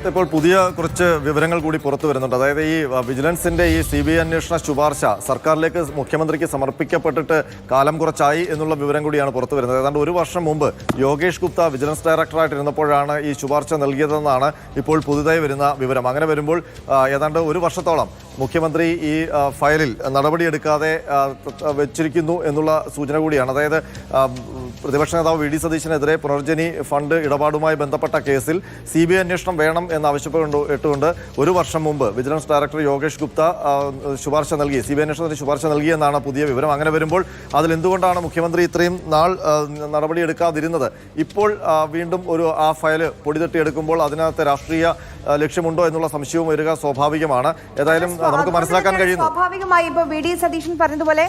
ഇപ്പോൾ പുതിയ കുറച്ച് വിവരങ്ങൾ കൂടി പുറത്തു വരുന്നുണ്ട്. അതായത് ഈ വിജിലൻസിന്റെ ഈ CBI അന്വേഷണ ശുപാർശ സർക്കാരിലേക്ക് മുഖ്യമന്ത്രിക്ക് സമർപ്പിക്കപ്പെട്ടിട്ട് കാലം കുറച്ചായി എന്നുള്ള വിവരം കൂടിയാണ് പുറത്തു വരുന്നത്. ഏതാണ്ട് ഒരു വർഷം മുമ്പ് യോഗേഷ് ഗുപ്ത വിജിലൻസ് ഡയറക്ടറായിട്ടിരുന്നപ്പോഴാണ് ഈ ശുപാർശ നൽകിയതെന്നാണ് ഇപ്പോൾ പുതുതായി വരുന്ന വിവരം. അങ്ങനെ വരുമ്പോൾ ഏതാണ്ട് ഒരു വർഷത്തോളം മുഖ്യമന്ത്രി ഈ ഫയലിൽ നടപടിയെടുക്കാതെ വെച്ചിരിക്കുന്നു എന്നുള്ള സൂചന കൂടിയാണ്. അതായത് പ്രതിപക്ഷ നേതാവ് VD സതീശനെതിരെ പുനർജനി ഫണ്ട് ഇടപാടുമായി ബന്ധപ്പെട്ട കേസിൽ CBI അന്വേഷണം വേണം എന്നാവശ്യപ്പെട്ടുകൊണ്ട് ഒരു വർഷം മുമ്പ് വിജിലൻസ് ഡയറക്ടർ യോഗേഷ് ഗുപ്ത ശുപാർശ നൽകി, CBI അന്വേഷണത്തിന് ശുപാർശ നൽകിയെന്നാണ് പുതിയ വിവരം. അങ്ങനെ വരുമ്പോൾ അതിൽ എന്തുകൊണ്ടാണ് മുഖ്യമന്ത്രി ഇത്രയും നാൾ നടപടിയെടുക്കാതിരുന്നത്? ഇപ്പോൾ വീണ്ടും ആ ഫയൽ പൊടിതട്ടിയെടുക്കുമ്പോൾ അതിനകത്ത് രാഷ്ട്രീയ ലക്ഷ്യമുണ്ടോ എന്നുള്ള സംശയവും വരിക സ്വാഭാവികമാണ്. ഏതായാലും നമുക്ക് മനസ്സിലാക്കാൻ കഴിയുന്നു. സ്വാഭാവികമായി ഇപ്പോൾ VD സതീശൻ പറഞ്ഞതുപോലെ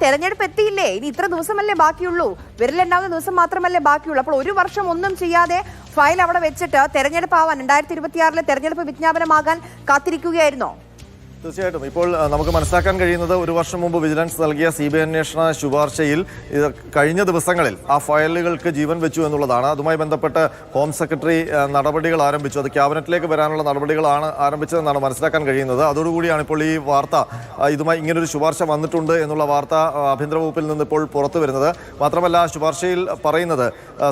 തെരഞ്ഞെടുപ്പ് എത്തിയില്ലേ, ഇനി ഇത്ര ദിവസമല്ലേ ബാക്കിയുള്ളൂ, വിരലുണ്ടാവുന്ന ദിവസം മാത്രമല്ലേ ബാക്കിയുള്ളൂ. അപ്പോൾ ഒരു വർഷം ഒന്നും ചെയ്യാതെ ഫയൽ അവിടെ വെച്ചിട്ട് തെരഞ്ഞെടുപ്പ് ആവാൻ 2026 തെരഞ്ഞെടുപ്പ് വിജ്ഞാപനമാകാൻ കാത്തിരിക്കുകയായിരുന്നോ? തീർച്ചയായിട്ടും ഇപ്പോൾ നമുക്ക് മനസ്സിലാക്കാൻ കഴിയുന്നത് ഒരു വർഷം മുമ്പ് വിജിലൻസ് നൽകിയ CBI അന്വേഷണ ശുപാർശയിൽ കഴിഞ്ഞ ദിവസങ്ങളിൽ ആ ഫയലുകൾക്ക് ജീവൻ വെച്ചു എന്നുള്ളതാണ്. അതുമായി ബന്ധപ്പെട്ട് ഹോം സെക്രട്ടറി നടപടികൾ ആരംഭിച്ചു. അത് ക്യാബിനറ്റിലേക്ക് വരാനുള്ള നടപടികളാണ് ആരംഭിച്ചതെന്നാണ് മനസ്സിലാക്കാൻ കഴിയുന്നത്. അതോടുകൂടിയാണ് ഇപ്പോൾ ഈ വാർത്ത, ഇതുമായി ഇങ്ങനൊരു ശുപാർശ വന്നിട്ടുണ്ട് എന്നുള്ള വാർത്ത ആഭ്യന്തര വകുപ്പിൽ നിന്ന് ഇപ്പോൾ പുറത്തു വരുന്നത്. മാത്രമല്ല ശുപാർശയിൽ പറയുന്നത്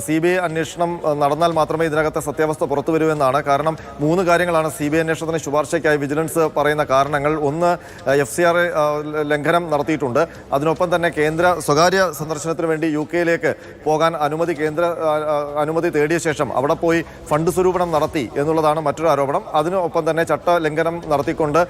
CBI അന്വേഷണം നടന്നാൽ മാത്രമേ ഇതിനകത്തെ സത്യാവസ്ഥ പുറത്തു വരൂ എന്നാണ്. കാരണം 3 കാര്യങ്ങളാണ് CBI അന്വേഷണത്തിന് ശുപാർശയ്ക്കായി വിജിലൻസ് പറയുന്ന കാരണങ്ങൾ. ഒന്ന്, FCR ലംഘനം നടത്തിയിട്ടുണ്ട്. അതിനൊപ്പം തന്നെ കേന്ദ്ര സ്വകാര്യ സന്ദർശനത്തിന് വേണ്ടി UK പോകാൻ അനുമതി തേടിയ ശേഷം അവിടെ പോയി ഫണ്ട് സ്വരൂപണം നടത്തി എന്നുള്ളതാണ് മറ്റൊരു ആരോപണം. അതിനൊപ്പം തന്നെ ചട്ടലംഘനം നടത്തിക്കൊണ്ട്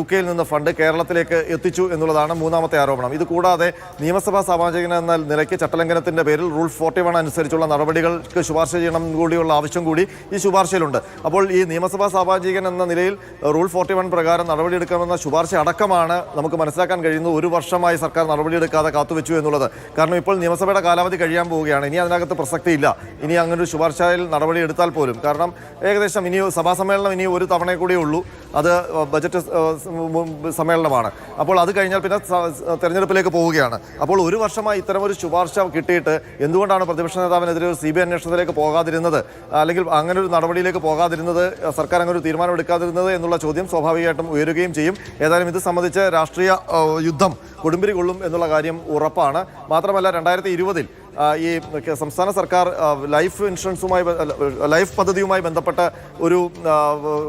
UK നിന്ന് ഫണ്ട് കേരളത്തിലേക്ക് എത്തിച്ചു എന്നുള്ളതാണ് മൂന്നാമത്തെ ആരോപണം. ഇത് കൂടാതെ നിയമസഭാ സാമാജികൻ എന്ന നിലയ്ക്ക് ചട്ടലംഘനത്തിന്റെ പേരിൽ റൂൾ 41 അനുസരിച്ചുള്ള നടപടികൾക്ക് ശുപാർശ ചെയ്യണം കൂടിയുള്ള ആവശ്യം കൂടി ഈ ശുപാർശയിലുണ്ട്. അപ്പോൾ ഈ നിയമസഭാ സാമാജികൻ എന്ന നിലയിൽ റൂൾ 41 പ്രകാരം നടപടിയെടുക്കാമെന്ന ശുപാർശ അടക്കമാണ് നമുക്ക് മനസ്സിലാക്കാൻ കഴിയുന്നത്. ഒരു വർഷമായി സർക്കാർ നടപടിയെടുക്കാതെ കാത്തുവെച്ചു എന്നുള്ളത്. കാരണം ഇപ്പോൾ നിയമസഭയുടെ കാലാവധി കഴിയാൻ പോവുകയാണ്. ഇനി അതിനകത്ത് പ്രസക്തിയില്ല ഇനി അങ്ങനൊരു ശുപാർശയിൽ നടപടി എടുത്താൽ പോലും. കാരണം ഏകദേശം ഇനി സഭാ സമ്മേളനം ഇനി ഒരു തവണ കൂടിയേ ഉള്ളൂ. അത് ബജറ്റ് സമ്മേളനമാണ്. അപ്പോൾ അത് കഴിഞ്ഞാൽ പിന്നെ തെരഞ്ഞെടുപ്പിലേക്ക് പോവുകയാണ്. അപ്പോൾ ഒരു വർഷമായി ഇത്തരമൊരു ശുപാർശ കിട്ടിയിട്ട് എന്തുകൊണ്ടാണ് പ്രതിപക്ഷ നേതാവിനെതിരെ ഒരു CBI അന്വേഷണത്തിലേക്ക് പോകാതിരുന്നത്, അല്ലെങ്കിൽ അങ്ങനെ ഒരു നടപടിയിലേക്ക് പോകാതിരുന്നത്, സർക്കാർ അങ്ങനെ ഒരു തീരുമാനം എടുക്കാതിരുന്നത് എന്നുള്ള ചോദ്യം സ്വാഭാവികമായിട്ടും ഉയരുകയും ചെയ്യും. ഏതായാലും ഇത് സംബന്ധിച്ച് രാഷ്ട്രീയ യുദ്ധം കൊടുമ്പിരി കൊള്ളും എന്നുള്ള കാര്യം ഉറപ്പാണ്. മാത്രമല്ല 2020 ഈ സംസ്ഥാന സർക്കാർ ലൈഫ് പദ്ധതിയുമായി ബന്ധപ്പെട്ട ഒരു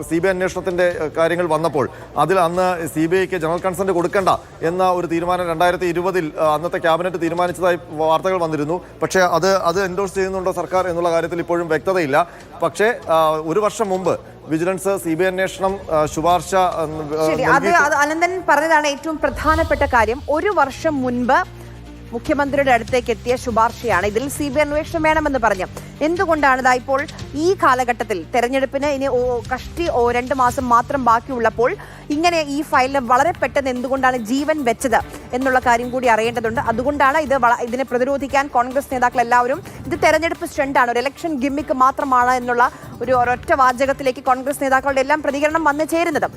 CBI അന്വേഷണത്തിൻ്റെ കാര്യങ്ങൾ വന്നപ്പോൾ അതിൽ അന്ന് CBIക്ക് ജനറൽ കൺസെന്റ് കൊടുക്കണ്ട എന്ന ഒരു തീരുമാനം 2020 അന്നത്തെ ക്യാബിനറ്റ് തീരുമാനിച്ചതായി വാർത്തകൾ വന്നിരുന്നു. പക്ഷേ അത് എൻഡോഴ്സ് ചെയ്യുന്നുണ്ടോ സർക്കാർ എന്നുള്ള കാര്യത്തിൽ ഇപ്പോഴും വ്യക്തതയില്ല. പക്ഷേ ഒരു വർഷം മുമ്പ് വിജിലൻസ് CBI അന്വേഷണം ശുപാർശ അനന്തൻ പറഞ്ഞതാണ് ഏറ്റവും പ്രധാനപ്പെട്ട കാര്യം. ഒരു വർഷം മുൻപ് മുഖ്യമന്ത്രിയുടെ അടുത്തേക്ക് എത്തിയ ശുപാർശയാണ്. ഇതിൽ CBI അന്വേഷണം വേണമെന്ന് പറഞ്ഞു. എന്തുകൊണ്ടാണ് ഇപ്പോൾ ഈ കാലഘട്ടത്തിൽ തെരഞ്ഞെടുപ്പിന് ഇനി കഷ്ടി 2 മാസം മാത്രം ബാക്കിയുള്ളപ്പോൾ ഇങ്ങനെ ഈ ഫയലിന് വളരെ പെട്ടെന്ന് എന്തുകൊണ്ടാണ് ജീവൻ വെച്ചത് എന്നുള്ള കാര്യം കൂടി അറിയേണ്ടതുണ്ട്. അതുകൊണ്ടാണ് ഇതിനെ പ്രതിരോധിക്കാൻ കോൺഗ്രസ് നേതാക്കൾ എല്ലാവരും ഇത് തെരഞ്ഞെടുപ്പ് സ്റ്റണ്ടാണ്, ഒരു ഇലക്ഷൻ ഗിമ്മിക്ക് മാത്രമാണ് എന്നുള്ള ഒരൊറ്റ വാചകത്തിലേക്ക് കോൺഗ്രസ് നേതാക്കളുടെ എല്ലാം പ്രതികരണം വന്നു ചേരുന്നത്.